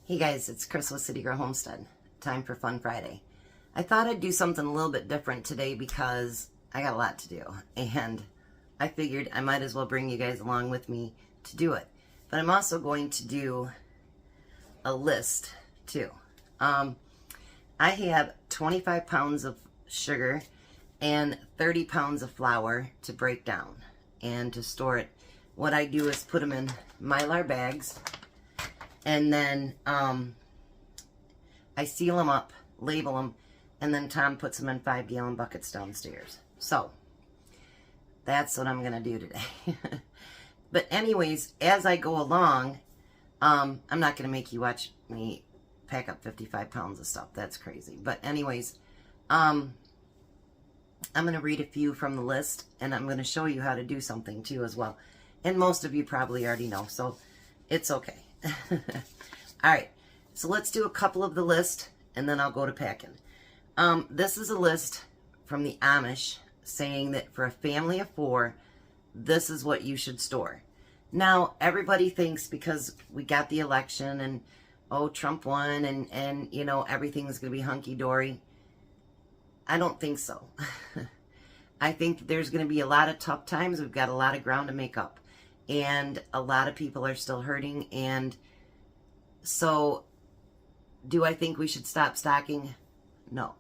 Hey guys, it's Chris with City Girl Homestead. Time for Fun Friday. I thought I'd do something a little bit different today because I got a lot to do. And I figured I might as well bring you guys along with me to do it. But I'm also going to do a list too. I have 25 pounds of sugar and 30 pounds of flour to break down and to store it. What I do is put them in Mylar bags. And then I seal them up, label them, and then Tom puts them in 5-gallon buckets downstairs. So that's what I'm going to do today. But anyways, as I go along, I'm not going to make you watch me pack up 55 pounds of stuff. That's crazy. But anyways, I'm going to read a few from the list, and I'm going to show you how to do something too as well. And most of you probably already know, so it's okay. All right, so let's do a couple of the list and then I'll go to packing. This is a list from the Amish saying that for a family of 4, this is what you should store. Now, everybody thinks because we got the election and, oh, Trump won and you know, everything's going to be hunky-dory. I don't think so. I think there's going to be a lot of tough times. We've got a lot of ground to make up. And a lot of people are still hurting. And so, do I think we should stop stocking? No.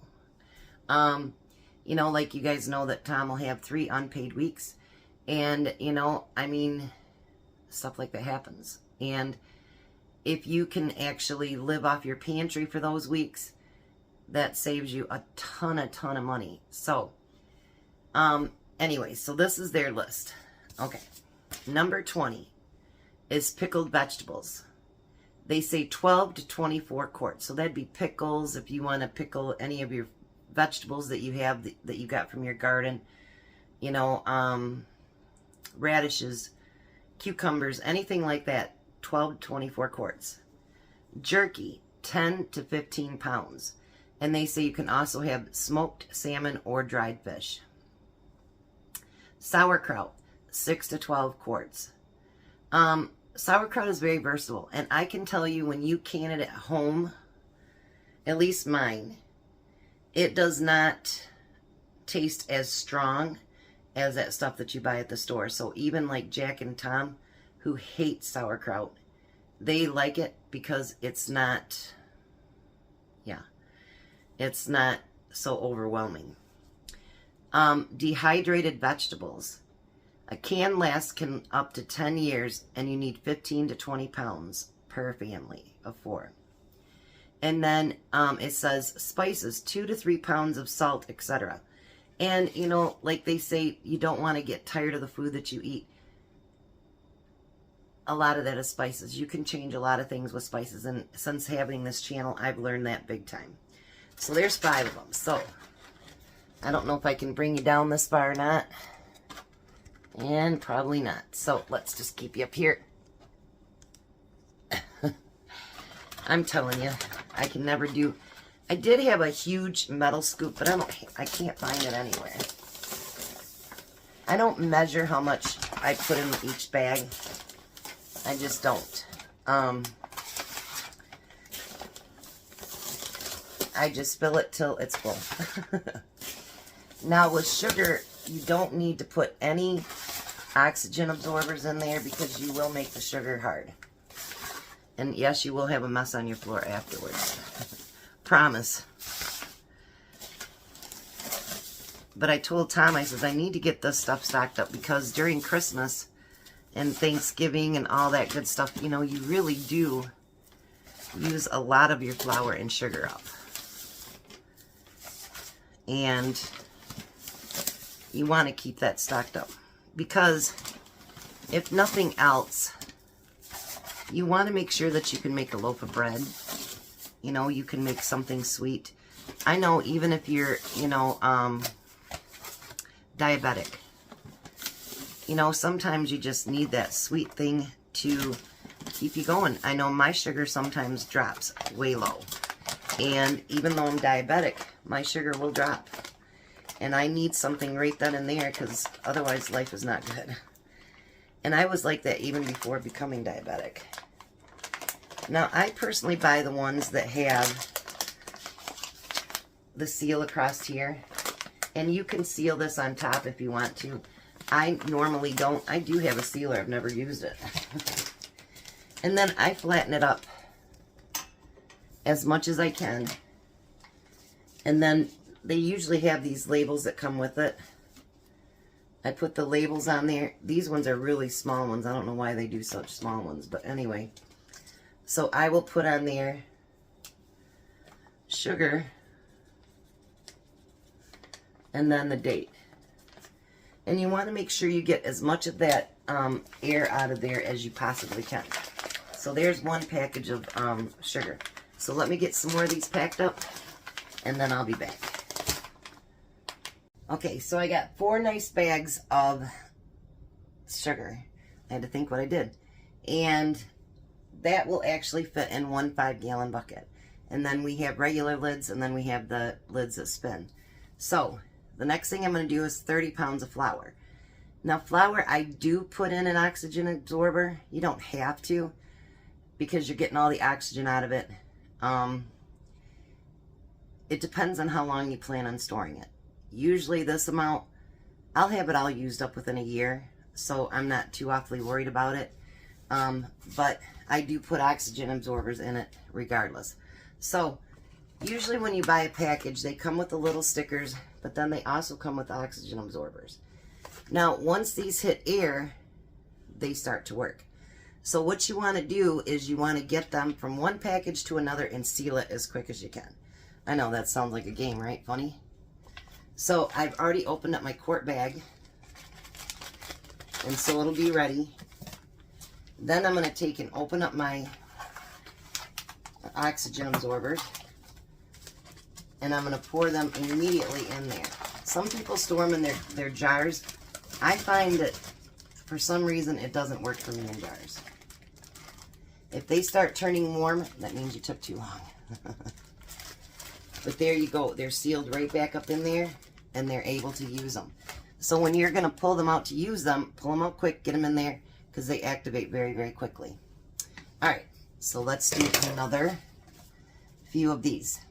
You know, like you guys know that Tom will have 3 unpaid weeks. And, you know, I mean, stuff like that happens. And if you can actually live off your pantry for those weeks, that saves you a ton of money. So, anyway, so this is their list. Okay. Number 20 is pickled vegetables. They say 12 to 24 quarts. So that'd be pickles if you want to pickle any of your vegetables that you have that you got from your garden. You know, radishes, cucumbers, anything like that. 12 to 24 quarts. Jerky, 10 to 15 pounds. And they say you can also have smoked salmon or dried fish. Sauerkraut, 6 to 12 quarts. Sauerkraut is very versatile, and I can tell you when you can it at home, at least mine, it does not taste as strong as that stuff that you buy at the store. So even like Jack and Tom, who hate sauerkraut, they like it because it's not, it's not so overwhelming. Dehydrated vegetables. A can lasts up to 10 years, and you need 15 to 20 pounds per family of 4. And then it says spices, 2 to 3 pounds of salt, etc. And, you know, like they say, you don't want to get tired of the food that you eat. A lot of that is spices. You can change a lot of things with spices, and since having this channel, I've learned that big time. So there's 5 of them. So I don't know if I can bring you down this far or not. And probably not. So let's just keep you up here. I'm telling you, I can never do. I did have a huge metal scoop, but I can't find it anywhere. I don't measure how much I put in each bag. I just don't. I just fill it till it's full. Now with sugar, you don't need to put any oxygen absorbers in there because you will make the sugar hard. And yes, you will have a mess on your floor afterwards. Promise. But I told Tom, I said, I need to get this stuff stocked up because during Christmas and Thanksgiving and all that good stuff, you know, you really do use a lot of your flour and sugar up. And you want to keep that stocked up because if nothing else, you want to make sure that you can make a loaf of bread. You know, you can make something sweet. I know even if you're, you know, diabetic, you know, sometimes you just need that sweet thing to keep you going. I know my sugar sometimes drops way low. And even though I'm diabetic, my sugar will drop. And I need something right then and there because otherwise life is not good. And I was like that even before becoming diabetic. Now, I personally buy the ones that have the seal across here. And you can seal this on top if you want to. I normally don't. I do have a sealer. I've never used it. And then I flatten it up as much as I can. And then they usually have these labels that come with it. I put the labels on there. These ones are really small ones. I don't know why they do such small ones, but anyway. So I will put on there sugar and then the date. And you want to make sure you get as much of that air out of there as you possibly can. So there's one package of sugar. So let me get some more of these packed up, and then I'll be back. Okay, so I got 4 nice bags of sugar. I had to think what I did. And that will actually fit in one 5-gallon bucket. And then we have regular lids, and then we have the lids that spin. So the next thing I'm going to do is 30 pounds of flour. Now flour, I do put in an oxygen absorber. You don't have to, because you're getting all the oxygen out of it. It depends on how long you plan on storing it. Usually this amount, I'll have it all used up within a year, so I'm not too awfully worried about it. But I do put oxygen absorbers in it regardless. So usually when you buy a package, they come with the little stickers, but then they also come with oxygen absorbers. Now, once these hit air, they start to work. So what you want to do is you want to get them from one package to another and seal it as quick as you can. I know that sounds like a game, right? Funny. So I've already opened up my quart bag, and so it'll be ready. Then I'm going to take and open up my oxygen absorbers, and I'm going to pour them immediately in there. Some people store them in their jars. I find that for some reason it doesn't work for me in jars. If they start turning warm, that means you took too long. But there you go. They're sealed right back up in there, and they're able to use them. So when you're going to pull them out to use them, pull them out quick, get them in there, because they activate very, very quickly. All right, so let's do another few of these.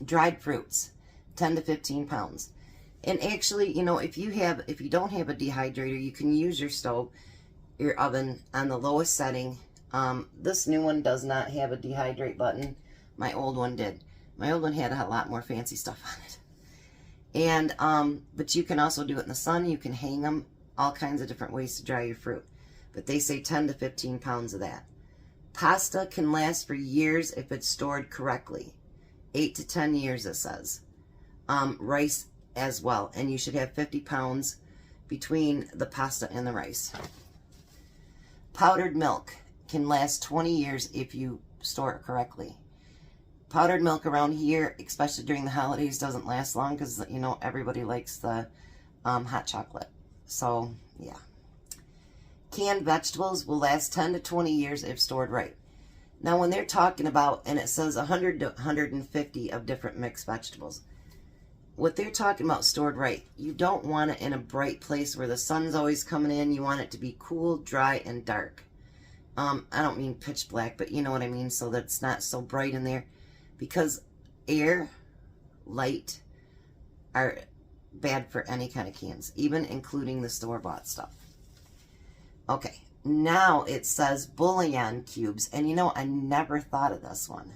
Dried fruits, 10 to 15 pounds. And actually, you know, if you don't have a dehydrator, you can use your stove, your oven on the lowest setting. This new one does not have a dehydrate button. My old one did. My old one had a lot more fancy stuff on it. And, but you can also do it in the sun. You can hang them, all kinds of different ways to dry your fruit. But they say 10 to 15 pounds of that. Pasta can last for years if it's stored correctly. 8 to 10 years, it says. Rice as well. And you should have 50 pounds between the pasta and the rice. Powdered milk can last 20 years if you store it correctly. Powdered milk around here, especially during the holidays, doesn't last long because, you know, everybody likes the hot chocolate. So, yeah. Canned vegetables will last 10 to 20 years if stored right. Now, when they're talking about, and it says 100 to 150 of different mixed vegetables, what they're talking about stored right, you don't want it in a bright place where the sun's always coming in. You want it to be cool, dry, and dark. I don't mean pitch black, but you know what I mean, so that it's not so bright in there. Because air, light are bad for any kind of cans, even including the store-bought stuff. Okay, now it says bouillon cubes, and you know, I never thought of this one.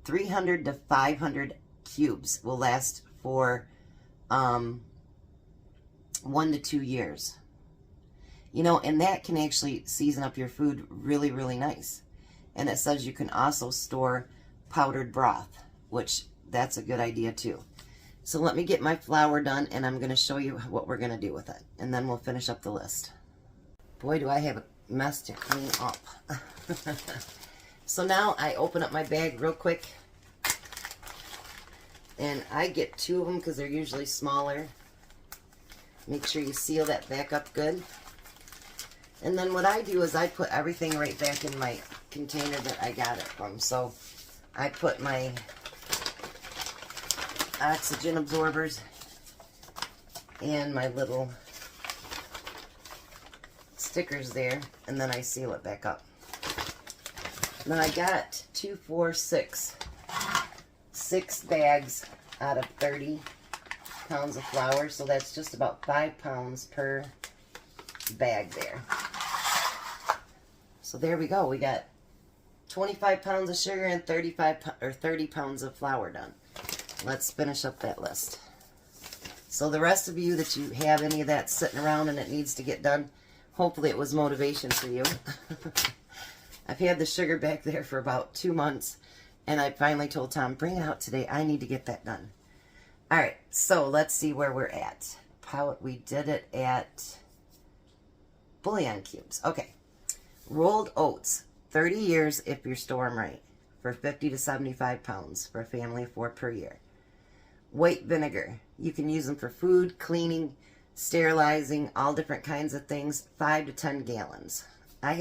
300 to 500 cubes will last for 1 to 2 years. You know, and that can actually season up your food really, really nice. And it says you can also store powdered broth, which that's a good idea too. So let me get my flour done, and I'm going to show you what we're going to do with it. And then we'll finish up the list. Boy, do I have a mess to clean up. So now I open up my bag real quick. And I get 2 of them because they're usually smaller. Make sure you seal that back up good. And then what I do is I put everything right back in my container that I got it from. So I put my oxygen absorbers and my little stickers there, and then I seal it back up. Now I got 2, 4, 6. 6 bags out of 30 pounds of flour. So that's just about 5 pounds per bag there. So there we go. We got 25 pounds of sugar and 30 pounds of flour done. Let's finish up that list. So the rest of you that you have any of that sitting around and it needs to get done, hopefully it was motivation for you. I've had the sugar back there for about 2 months, and I finally told Tom, bring it out today. I need to get that done. All right, so let's see where we're at. We did it at bouillon cubes. Okay. Rolled oats, 30 years if you store them right, for 50 to 75 pounds for a family of 4 per year. White vinegar, you can use them for food, cleaning, sterilizing, all different kinds of things, 5 to 10 gallons. I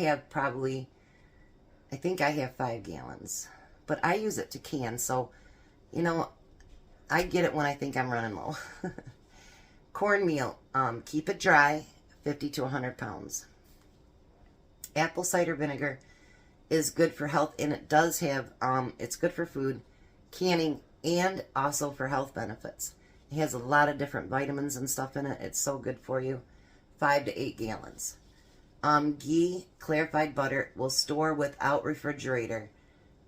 think I have 5 gallons, but I use it to can, so, you know, I get it when I think I'm running low. Cornmeal, keep it dry, 50 to 100 pounds. Apple cider vinegar is good for health, and it does have, it's good for food, canning, and also for health benefits. It has a lot of different vitamins and stuff in it. It's so good for you. 5 to 8 gallons. Ghee, clarified butter, will store without refrigerator,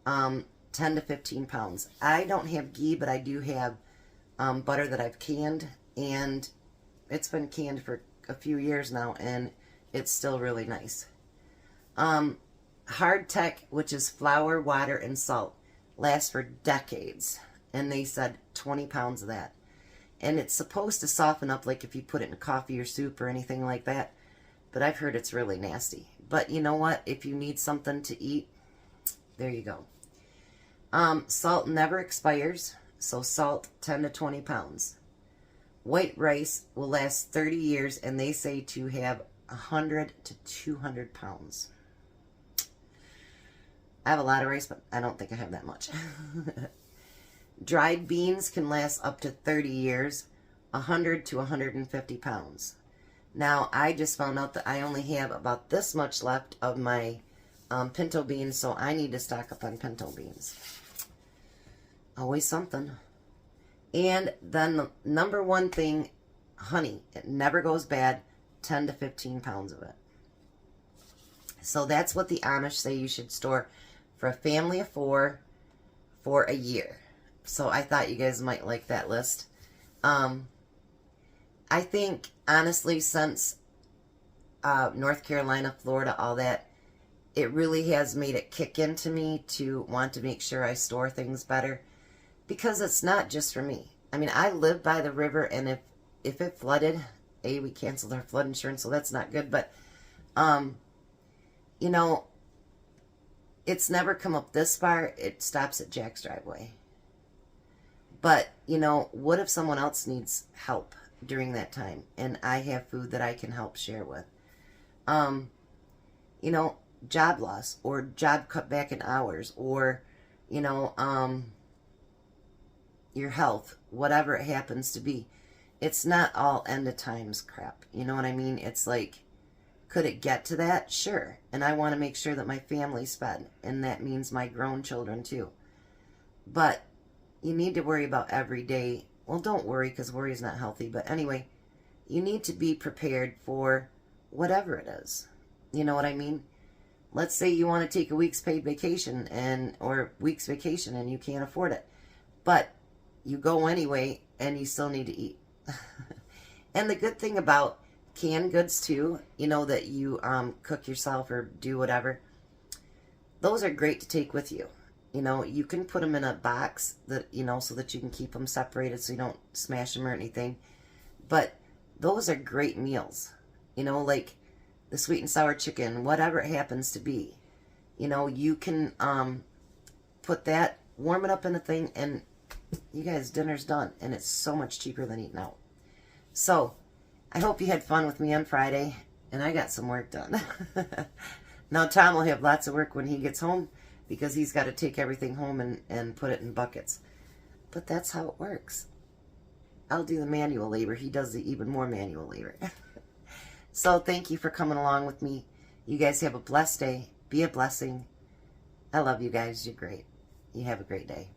10 to 15 pounds. I don't have ghee, but I do have butter that I've canned, and it's been canned for a few years now, and it's still really nice. Hardtack, which is flour, water, and salt, lasts for decades, and they said 20 pounds of that. And it's supposed to soften up, like if you put it in coffee or soup or anything like that, but I've heard it's really nasty. But you know what? If you need something to eat, there you go. Salt never expires, so salt, 10 to 20 pounds. White rice will last 30 years, and they say to have 100 to 200 pounds. I have a lot of rice, but I don't think I have that much. Dried beans can last up to 30 years, 100 to 150 pounds. Now, I just found out that I only have about this much left of my pinto beans, so I need to stock up on pinto beans. Always something. And then the number one thing, honey. It never goes bad, 10 to 15 pounds of it. So that's what the Amish say you should store for a family of 4 for a year. So I thought you guys might like that list. I think, honestly, since North Carolina, Florida, all that, it really has made it kick into me to want to make sure I store things better. Because it's not just for me. I mean, I live by the river, and if it flooded, we canceled our flood insurance, so that's not good. But, you know, it's never come up this far. It stops at Jack's driveway. But, you know, what if someone else needs help during that time, and I have food that I can help share with? You know, job loss, or job cut back in hours, or, you know, your health, whatever it happens to be. It's not all end of times crap. You know what I mean? It's like, could it get to that? Sure. And I want to make sure that my family's fed, and that means my grown children too. But you need to worry about every day. Well, don't worry, because worry is not healthy. But anyway, you need to be prepared for whatever it is. You know what I mean? Let's say you want to take a week's paid vacation or week's vacation and you can't afford it. But you go anyway, and you still need to eat. And the good thing about canned goods too, you know, that you cook yourself or do whatever, those are great to take with you. You know, you can put them in a box that, you know, so that you can keep them separated so you don't smash them or anything. But those are great meals. You know, like the sweet and sour chicken, whatever it happens to be. You know, you can put that, warm it up in a thing, and you guys, dinner's done. And it's so much cheaper than eating out. So, I hope you had fun with me on Friday, and I got some work done. Now, Tom will have lots of work when he gets home, because he's got to take everything home and put it in buckets. But that's how it works. I'll do the manual labor. He does the even more manual labor. So thank you for coming along with me. You guys have a blessed day. Be a blessing. I love you guys. You're great. You have a great day.